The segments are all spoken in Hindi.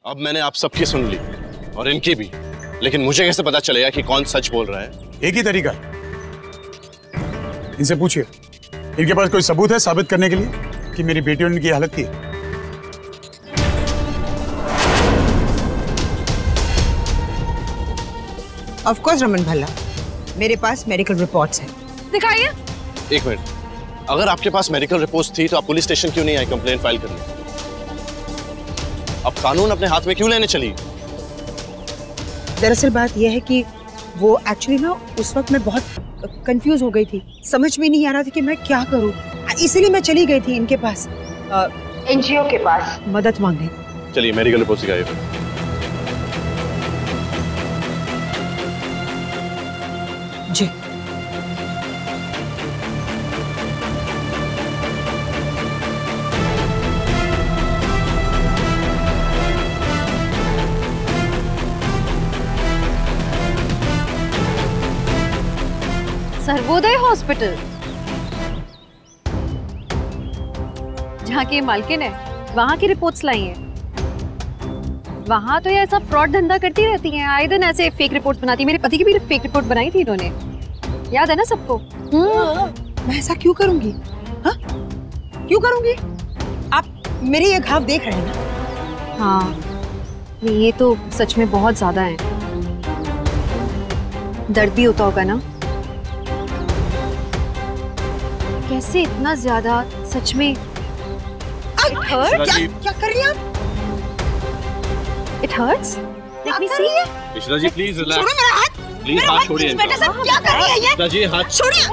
अब मैंने आप सबकी सुन ली और इनकी भी, लेकिन मुझे कैसे पता चलेगा कि कौन सच बोल रहा है? एक ही तरीका, इनसे पूछिए। इनके पास कोई सबूत है साबित करने के लिए कि मेरी बेटी ने इनकी हालत की? ऑफ कोर्स रमन भल्ला, मेरे पास मेडिकल रिपोर्ट्स हैं। दिखाइए। एक मिनट, अगर आपके पास मेडिकल रिपोर्ट्स थी तो आप पुलिस स्टेशन क्यों नहीं आई कंप्लेन फाइल करने? अब कानून अपने हाथ में क्यों लेने चली? दरअसल बात यह है कि वो एक्चुअली ना उस वक्त मैं बहुत कंफ्यूज हो गई थी, समझ में नहीं आ रहा था कि मैं क्या करूं, इसीलिए मैं चली गई थी इनके पास, एनजीओ के पास मदद मांगने। चलिए मेडिकल रिपोर्ट दिखाइए। जी। सर्वोदय हॉस्पिटल, जहाँ की मालकिन है, वहाँ की रिपोर्ट्स लाई हैं। वहाँ तो ये ऐसा फ्रॉड धंधा करती रहती हैं, आए दिन ऐसे फेक रिपोर्ट्स बनाती। मेरे पति की भी फेक रिपोर्ट बनाई थी इन्होंने, याद है ना सबको? मैं ऐसा क्यों करूंगी? हाँ, क्यों करूंगी? आप मेरे ये घाव देख रहे हैं ना? हाँ, ये तो सच में बहुत ज्यादा है। दर्द भी होता होगा ना? कैसे इतना ज्यादा? सच में क्या कर रही हैं आप? It hurts? Let me see. Ishara ji please relax. छोड़ो मेरा हाथ। प्लीज हाथ छोड़िए। बेटा साहब क्या कर रही है ये? इशरा जी हाथ छोड़िए।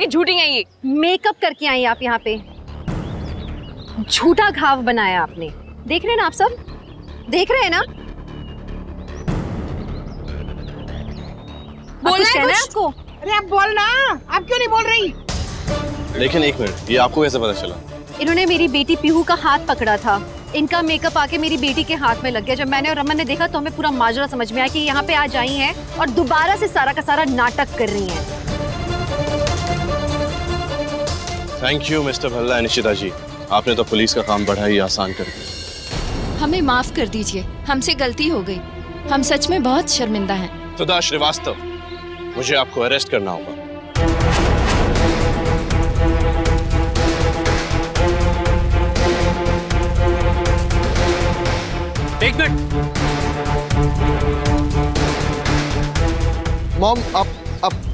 झूठी है ये। मेकअप करके आई आप यहाँ पे, झूठा घाव बनाया आपने। देख रहे हैं ना आप सब, देख रहे हैं ना? बोलना है कुछ? आपको? अरे आप बोलना, आप क्यों नहीं बोल रही? लेकिन एक मिनट, ये आपको कैसे पता चला? इन्होंने मेरी बेटी पीहू का हाथ पकड़ा था, इनका मेकअप आके मेरी बेटी के हाथ में लग गया। जब मैंने और रमन ने देखा तो हमें पूरा माजरा समझ में आया कि यहाँ पे आज आई हैं और दोबारा से सारा का सारा नाटक कर रही हैं। Thank you mister Bhalla and Nishita ji, आपने तो पुलिस का काम बड़ा ही आसान कर दिया। हमें माफ कर दीजिए, हमसे गलती हो गई, हम सच में बहुत शर्मिंदा हैं। सुधा श्रीवास्तव, मुझे आपको अरेस्ट करना होगा। एक मिनट। मॉम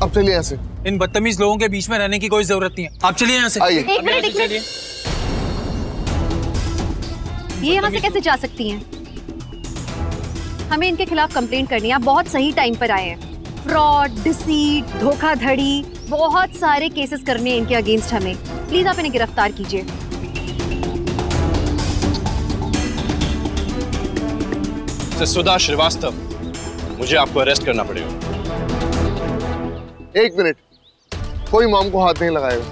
अब चलिए ऐसे। इन बदतमीज लोगों के बीच में रहने की कोई जरूरत नहीं है, आप चलिए यहाँ से। आइए। एक मिनट। ये यहाँ से कैसे जा सकती हैं? हमें इनके खिलाफ कंप्लेंट करनी है। आप बहुत सही टाइम पर आए हैं। फ्रॉड, डिसीट, धोखाधड़ी, बहुत सारे केसेस करने हैं इनके अगेंस्ट हमें। प्लीज आप इन्हें गिरफ्तार कीजिए। सुधा श्रीवास्तव, मुझे आपको अरेस्ट करना पड़ेगा। एक मिनट, कोई मॉम को हाथ नहीं लगाएगा।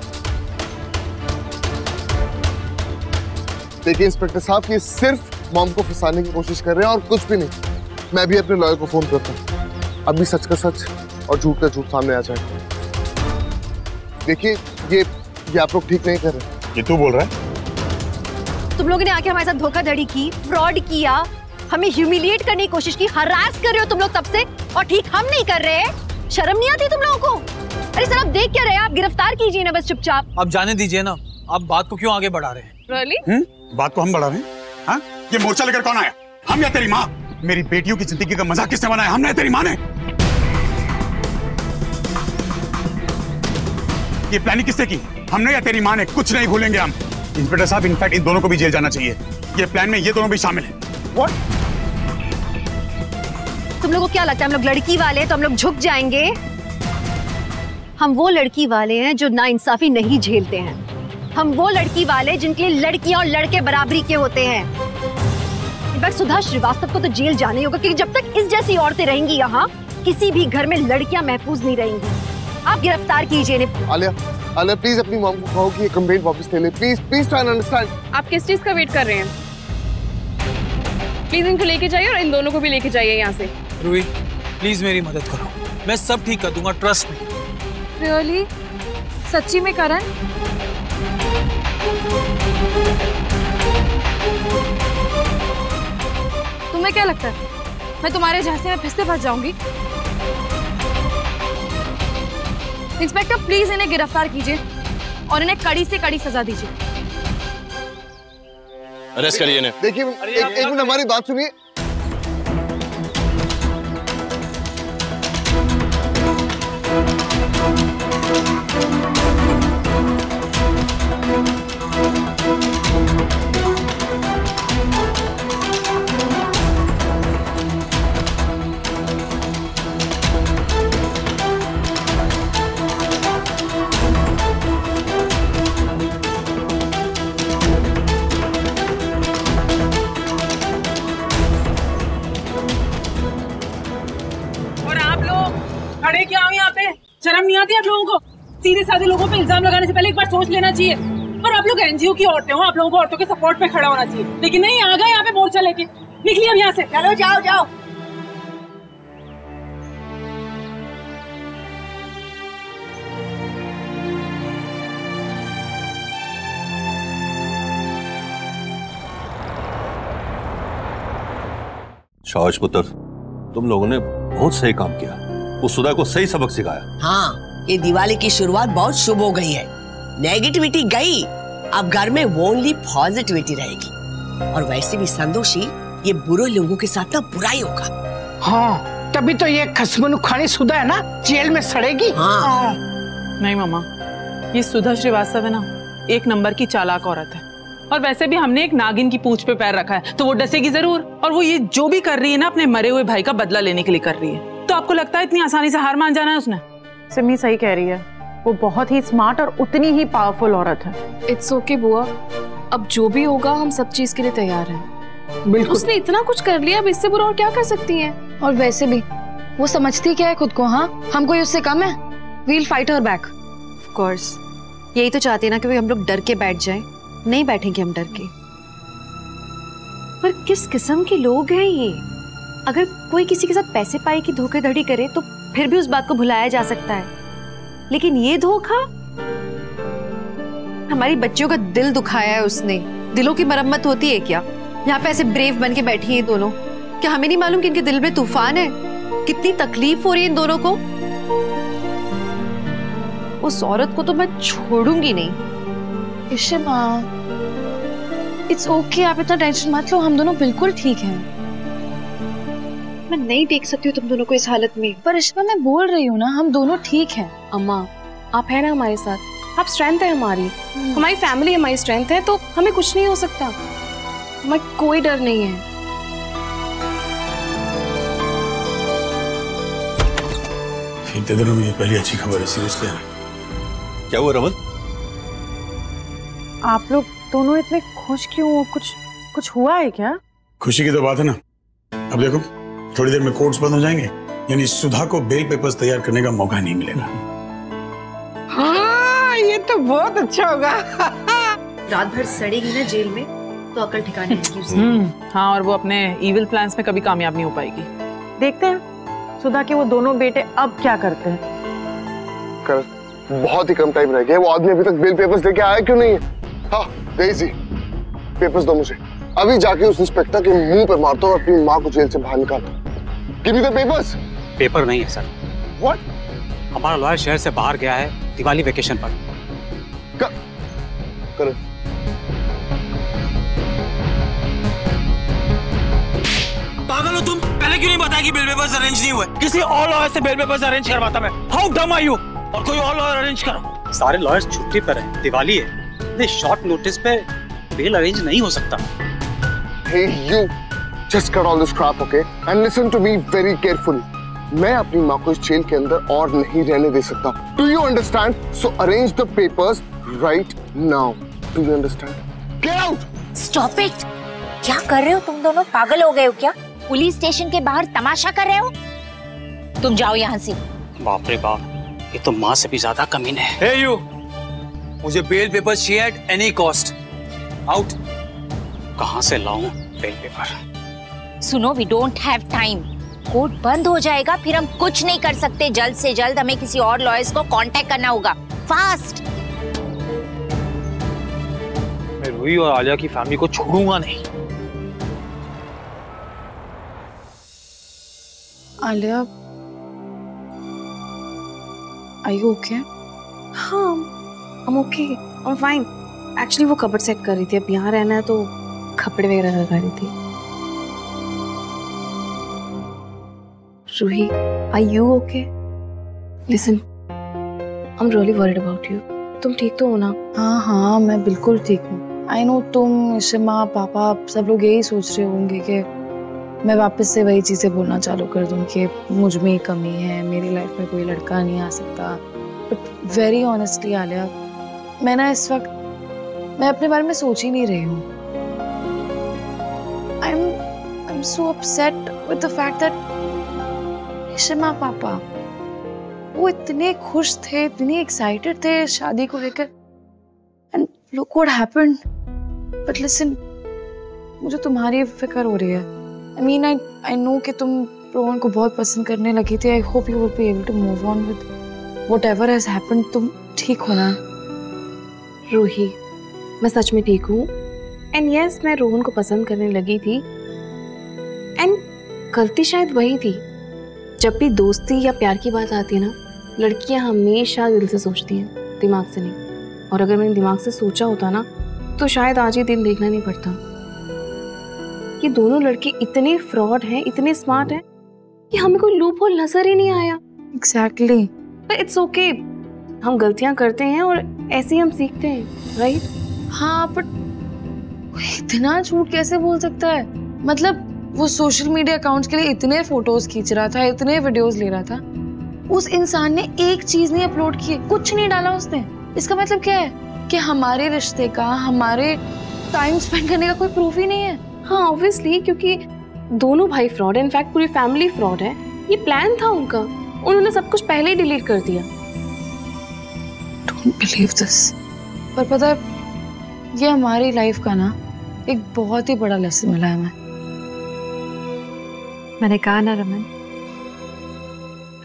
देखिए इंस्पेक्टर साहब, ये सिर्फ मॉम को फंसाने की कोशिश कर रहे हैं और कुछ भी नहीं। मैं भी अपने लॉयर को फोन करता हूँ, अभी सच का सच और झूठ का झूठ सामने आ जाए। देखिए ये आप लोग ठीक नहीं कर रहे। ये तू बोल रहा है? तुम लोगों ने आके हमारे साथ धोखाधड़ी की, फ्रॉड किया, हमें ह्यूमिलिएट करने की कोशिश की, हरास कर रहे हो तुम लोग तब से, और ठीक हम नहीं कर रहे हैं। शर्म नहीं आती तुम लोगों को? अरे सर आप देख क्या रहे हैं? आप गिरफ्तार कीजिए ना बस चुपचाप। अब जाने दीजिए ना, आप बात को क्यों आगे बढ़ा रहे हैं? Really? बात को हम बढ़ा रहे हैं? हाँ? ये मोर्चा लेकर कौन आया? हम या तेरी माँ? मेरी बेटियों की जिंदगी का मजाक किसने बनाया? हमने या तेरी माँ ने? ये प्लानिंग किसने की? हमने या तेरी माँ ने? कुछ नहीं भूलेंगे हम। इंस्पेक्टर साहब, इनफैक्ट इन दोनों को भी जेल जाना चाहिए। ये प्लान में ये दोनों भी शामिल हैं। What? तुम लोगों को क्या लगता है हम लोग लड़की वाले हैं तो हम लोग झुक जाएंगे? हम वो लड़की वाले हैं जो नाइंसाफी नहीं झेलते हैं। हम वो लड़की वाले जिनके लिए लड़कियां और लड़के बराबरी के होते हैं। इनफैक्ट सुधा श्रीवास्तव को तो जेल जाना ही होगा, क्योंकि जब तक इस जैसी औरतें रहेंगी यहाँ, किसी भी घर में लड़कियां महफूज नहीं रहेंगी। आप गिरफ्तार कीजिए इन्हें। आलिया प्लीज अपनी मॉम को कहो कि ये कंप्लेंट वापस ले ले। Please please try and understand. आप किस चीज का वेट कर रहे हैं? प्लीज इनको लेके जाइए और इन दोनों को भी लेके जाइए यहाँ से। रूही प्लीज मेरी मदद करो, मैं सब ठीक कर दूंगा, ट्रस्ट मी। रियली? सच्ची में करण? तुम्हें क्या लगता है मैं तुम्हारे झांसे में फिर से फंस जाऊंगी? इंस्पेक्टर प्लीज इन्हें गिरफ्तार कीजिए और इन्हें कड़ी से कड़ी सजा दीजिए। अरेस्ट करिए इन्हें। देखिए एक मिनट हमारी बात सुनिए। खड़े क्या हो यहाँ पे? शर्म नहीं आती आप लोगों को? सीधे साधे लोगों पे इल्जाम लगाने से पहले एक बार सोच लेना चाहिए। और आप लोग एनजीओ की औरतें हो, आप लोगों को औरतों के सपोर्ट पे खड़ा होना चाहिए, लेकिन नहीं, आ गए यहाँ पे मोर्चा लेके। निकलिए अब यहाँ से। चलो जाओ जाओ। शाबाश पुत्र, तुम लोगों ने बहुत सही काम किया, उस सुधा को सही सबक सिखाया। हाँ, ये दिवाली की शुरुआत बहुत शुभ हो गई है। नेगेटिविटी गई, अब घर में ओनली पॉजिटिविटी रहेगी। और वैसे भी संतोषी, ये बुरे लोगों के साथ ना बुराई होगा। हाँ, तभी तो ये खसमनुखानी सुधा है ना, जेल में सड़ेगी। हाँ। नहीं मामा, ये सुधा श्रीवास्तव है ना, एक नंबर की चालाक औरत है। और वैसे भी हमने एक नागिन की पूंछ पे पैर रखा है, तो वो डसेगी जरूर। और वो ये जो भी कर रही है ना, अपने मरे हुए भाई का बदला लेने के लिए कर रही है। तो आपको लगता है इतनी आसानी से हार मान जाना है उसने? सिमी सही कह रही है, वो बहुत ही स्मार्ट और उतनी ही पावरफुल औरत है। इट्स ओके बुआ, अब जो भी होगा हम सब चीज के लिए तैयार हैं। बिल्कुल। उसने इतना कुछ कर लिया, अब इससे बुरा और क्या कर सकती हैं? और वैसे भी वो समझती क्या है खुद को? हाँ, हम कोई उससे कम है? We'll fight her back. Of course, यही तो चाहते हैं ना कि हम लोग डर के बैठ जाएं। नहीं बैठेंगे हम डर के। पर किस किस्म के लोग हैं ये? अगर कोई किसी के साथ पैसे पाए की धोखाधड़ी करे तो फिर भी उस बात को भुलाया जा सकता है, लेकिन ये धोखा, हमारी बच्चियों का दिल दुखाया है उसने। दिलों की मरम्मत होती है क्या? यहाँ पे ऐसे ब्रेव बन के बैठी हैं दोनों, क्या हमें नहीं मालूम कि इनके दिल में तूफान है? कितनी तकलीफ हो रही है इन दोनों को। उस औरत को तो मैं छोड़ूंगी नहीं। इशिमा, इट्स ओके, आप इतना टेंशन मत लो, हम दोनों बिल्कुल ठीक हैं। मैं नहीं देख सकती हूँ तुम दोनों को इस हालत में। पर इशिमा, मैं बोल रही हूँ ना, हम दोनों ठीक हैं। अम्मा, आप है ना हमारे साथ, आप स्ट्रेंथ है हमारी, हमारी फैमिली हमारी स्ट्रेंथ है, तो हमें कुछ नहीं हो सकता, हमें कोई डर नहीं है। इतने दिनों में ये पहली अच्छी खबर है, सीरियसली। क्या हुआ रमन? आप लोग दोनों इतने खुश क्यों हो? कुछ हुआ है क्या? खुशी की तो बात है ना। अब देखो, थोड़ी देर में कोर्ट्स बंद हो जाएंगे, यानी सुधा को बेल पेपर्स तैयार करने का मौका नहीं मिलेगा। हाँ, ये तो बहुत अच्छा होगा। रात भर सड़ेगी ना जेल में तो अकल ठिकाने आएगी उसे। हाँ, और वो अपने इविल प्लान्स में कभी कामयाब नहीं हो पाएगी। देखते हैं सुधा के वो दोनों बेटे अब क्या करते हैं। बहुत ही कम टाइम रह गया, वो आदमी अभी तक बेल पेपर्स लेके आया क्यों नहीं है? हाँ डेज़ी, पेपर्स दो मुझे, अभी जाके उस इंस्पेक्टर के मुंह पे मारता हूँ और अपनी माँ को जेल से बाहर निकालता। Give me the papers. Paper नहीं है सर। व्हाट? हमारा लॉयर शहर से बाहर गया है दिवाली वेकेशन पर। करण, पागल हो तुम? पहले क्यों नहीं बताया कि बेल पेपर्स अरेंज नहीं हुए? किसी और लॉयर से बेल पेपर्स अरेंज करवाता मैं। हाउ डम आर यू? और कोई और लॉयर अरेंज करो। सारे लॉयर्स छुट्टी पर हैं, दिवाली है, इतने शॉर्ट नोटिस पे बेल अरेंज नहीं हो सकता। Hey you, just cut all this crap, okay? And listen to me very carefully. मैं अपनी माँ को इस जेल के अंदर और नहीं रहने दे सकता। Do you understand? So arrange the papers right now. Do you understand? Get out! Stop it! क्या कर रहे हो तुम दोनों? पागल हो गए हो क्या? पुलिस स्टेशन के बाहर तमाशा कर रहे हो? तुम जाओ यहाँ से। बाप रे बाप, ये तो माँ से भी ज्यादा कमीने है। Hey you! मुझे बेल पेपर चाहिए at any cost. Out! कहाँ से लाऊं बेल पेपर? सुनो, we don't have time. Court बंद हो जाएगा, फिर हम कुछ नहीं कर सकते। जल्द से जल्द हमें किसी और लॉयर्स को कांटेक्ट करना होगा। फास्ट! मैं रूही और आलिया की फैमिली को छोड़ूंगा नहीं। Alia, are you okay? हाँ, I'm okay, I'm fine. Actually वो कपड़े सेट कर रही थी, अब यहाँ रहना है तो कपड़े वगैरह लगा रही थी। Ruhi, are you okay? Listen, I'm really worried about you. तुम ठीक तो हो ना? हाँ, मैं बिल्कुल ठीक हूँ। I know तुम, इशिमा, पापा सब लोग यही सोच रहे होंगे कि मैं वापस से वही चीज़ें बोलना चालू कर दूँ कि मुझ में कमी है, मेरी लाइफ में कोई लड़का नहीं आ सकता। बट वेरी ऑनेस्टली आलिया, मैं ना इस वक्त मैं अपने बारे में सोच ही नहीं रही हूँ। I'm so upset with the fact that Ishima पापा वो इतने खुश थे, इतने एक्साइटेड थे शादी को लेकर, and look what happened. But listen, मुझे तुम्हारी फिक्र हो रही है। आई मीन आई नो कि तुम रोहन को बहुत पसंद करने लगी थी। I hope you will be able to move on with whatever has happened. तुम ठीक हो ना? रूही, मैं सच में ठीक हूँ। एंड यस, मैं रोहन को पसंद करने लगी थी, एंड गलती शायद वही थी। जब भी दोस्ती या प्यार की बात आती है ना, लड़कियां हमेशा दिल से सोचती हैं, दिमाग से नहीं। और अगर मैंने दिमाग से सोचा होता ना, तो शायद आज ये दिन देखना नहीं पड़ता। ये दोनों लड़के इतने फ्रॉड हैं, इतने स्मार्ट हैं कि हमें कोई लूप होल नजर ही नहीं आया। एग्जैक्टली। बट इट्स ओके, हम गलतियां करते हैं और ऐसे ही हम सीखते हैं, राइट? हाँ, बट इतना झूठ कैसे बोल सकता है? मतलब वो सोशल मीडिया अकाउंट्स के लिए इतने फोटोज खींच रहा था, इतने वीडियोस ले रहा था, उस इंसान ने एक चीज नहीं अपलोड की, कुछ नहीं डाला उसने। इसका मतलब क्या है? कि हमारे रिश्ते का, हमारे टाइम स्पेंड करने का कोई प्रूफ ही नहीं है। हाँ, ऑब्वियसली, क्योंकि दोनों भाई फ्रॉड है, इनफैक्ट पूरी फैमिली फ्रॉड है। ये प्लान था उनका, उन्होंने सब कुछ पहले ही डिलीट कर दिया। Don't believe this. पर पता है, ये हमारी लाइफ का ना एक बहुत ही बड़ा लेसन मिला है हमें। मैंने कहा ना रमन,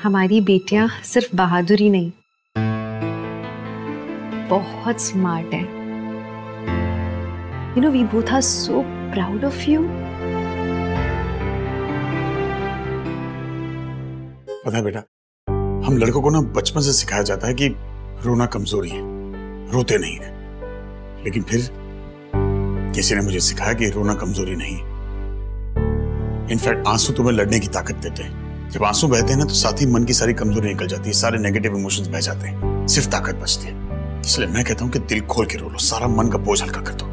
हमारी बेटियां सिर्फ बहादुरी नहीं, बहुत स्मार्ट है। You know, we both are so proud of you. पता है बेटा, हम लड़कों को ना बचपन से सिखाया जाता है कि रोना कमजोरी है, रोते नहीं है। लेकिन फिर किसी ने मुझे सिखाया कि रोना कमजोरी नहीं है। इनफैक्ट आंसू तुम्हें लड़ने की ताकत देते हैं। जब आंसू बहते हैं ना, तो साथ ही मन की सारी कमजोरी निकल जाती है, सारे नेगेटिव इमोशंस बह जाते हैं, सिर्फ ताकत बचती है। इसलिए मैं कहता हूं कि दिल खोल के रो लो, सारा मन का बोझ हल्का कर दो।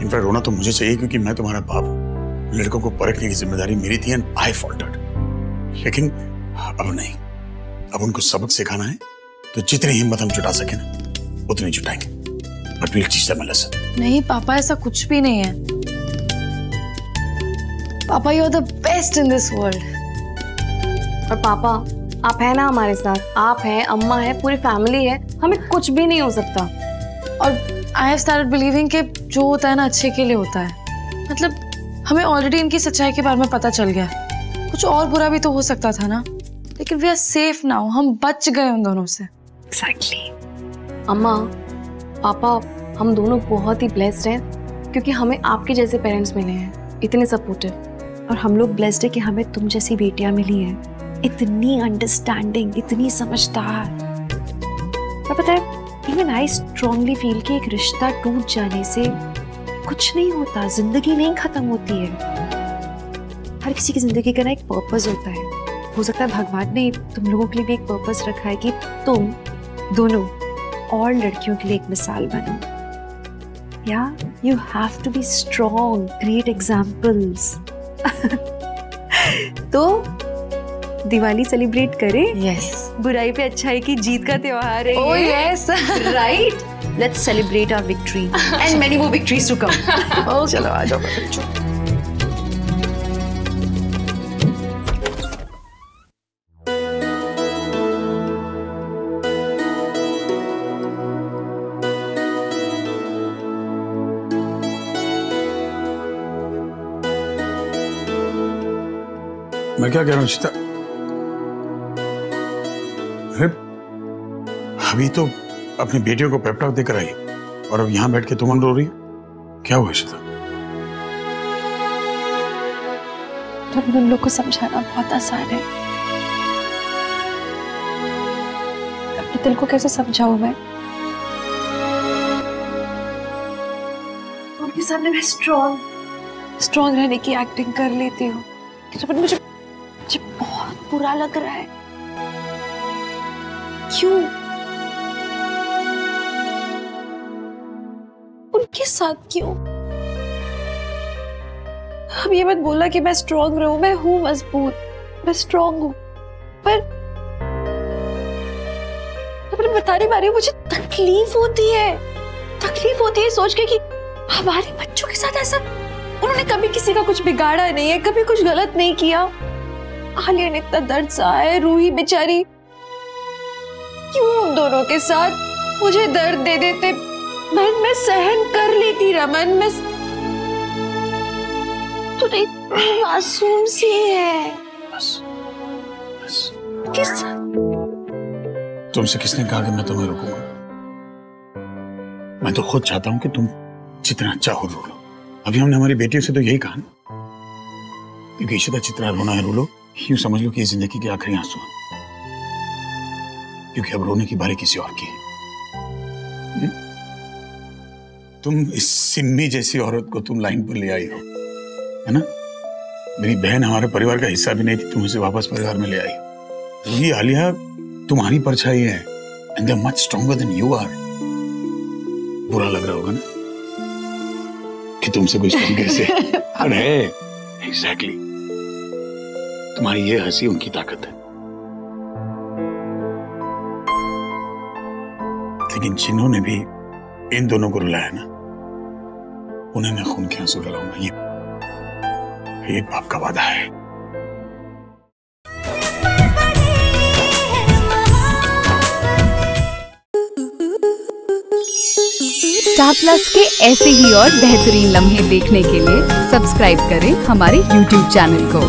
इनफैक्ट रोना तो मुझे चाहिए क्योंकि मैं तुम्हारा बाप हूं। लड़कों को परखने की जिम्मेदारी मेरी थी एंड आई फॉल्टर्ड। लेकिन अब नहीं, अब उनको सबक सिखाना है, तो जितनी हिम्मत हम जुटा सके ना, उतनी जुटाएंगे। But we'll teach them a lesson. नहीं पापा, ऐसा कुछ भी नहीं है। पापा, you are the best in this world. और पापा, आप हैं ना हमारे साथ, आप हैं, अम्मा है, पूरी फैमिली है, हमें कुछ भी नहीं हो सकता। और I have started believing कि जो होता है ना अच्छे के लिए होता है। मतलब हमें ऑलरेडी इनकी सच्चाई के बारे में पता चल गया, कुछ और बुरा भी तो हो सकता था ना, लेकिन we are safe now, हम बच गए उन दोनों से। Exactly. अम्मा, पापा, हम दोनों बहुत ही ब्लेस्ड हैं क्योंकि हमें आपके जैसे पेरेंट्स मिले हैं, इतने सपोर्टिव। और हम लोग ब्लेस्ड है कि हमें तुम जैसी बेटियां मिली हैं, इतनी अंडरस्टैंडिंग, इतनी समझदार। और पता है, इवन आई स्ट्रांगली फील कि एक रिश्ता टूट जाने से कुछ नहीं होता, जिंदगी नहीं खत्म होती है। हर किसी की जिंदगी का ना एक पर्पस होता है। हो सकता है भगवान ने तुम लोगों के लिए भी एक पर्पस रखा है कि तुम दोनों और लड़कियों के लिए एक मिसाल बनो। या you have to be strong, create examples. तो दिवाली सेलिब्रेट करें? यस, बुराई पे अच्छाई की जीत का त्योहार है। Oh, yes. Right? Let's celebrate our victory and many more victories to come. चलो आ जाओ बच्चों। मैं क्या कह रहा हूँ इशिता, अरे अभी तो अपनी बेटियों को पेप टॉक देकर आई और अब यहाँ बैठ के तुम रो रही हो, क्या हुआ इशिता? उन लोग को समझाना बहुत आसान है, अपने दिल को कैसे समझाऊं मैं? उनके सामने मैं स्ट्रॉन्ग रहने की एक्टिंग कर लेती हूँ, मुझे बहुत बुरा लग रहा है। क्यों? उनके साथ क्यों? अब ये मत बोला कि मैं स्ट्रॉन्ग रहूं, मैं हूं मजबूत, मैं स्ट्रॉन्ग हूं, पर मैं बता नहीं पा रही हूं, मुझे तकलीफ होती है सोच के कि हमारे बच्चों के साथ ऐसा, उन्होंने कभी किसी का कुछ बिगाड़ा नहीं है, कभी कुछ गलत नहीं किया। आलिया ने इतना दर्द सहा है, रूही बेचारी, क्यों उन दोनों के साथ मुझे दर्द दे देते? मैं सहन कर लेती रमन, मैं तो नहीं, मासूम सी है। बस तुमसे किसने कहा कि मैं तुम्हें रोकूंगा? मैं तो खुद चाहता हूं कि तुम जितना चाहो रो लो। अभी हमने हमारी बेटियों से तो यही कहा ना, क्योंकि इशिता जितना रोना है रो लो, यूं समझ लो कि ये जिंदगी के आखिरी आंसू हैं, क्योंकि अब रोने की बारी किसी और की है। तुम इस सिम्मी जैसी औरत को तुम लाइन पर ले आई हो, है ना? मेरी बहन हमारे परिवार का हिस्सा भी नहीं थी, तुम इसे वापस परिवार में ले आई हो। ये आलिया तुम्हारी परछाई है, and they are much stronger than you are. बुरा लग रहा होगा ना कि तुमसे कुछ कम कैसे? अरे एग्जैक्टली, तुम्हारी ये हंसी उनकी ताकत है। लेकिन जिन्होंने भी इन दोनों को रुलाया ना, उन्हें मैं खून के आंसू रुलाऊंगा, ये बाप का वादा है। स्टार प्लस के ऐसे ही और बेहतरीन लम्हे देखने के लिए सब्सक्राइब करें हमारे YouTube चैनल को।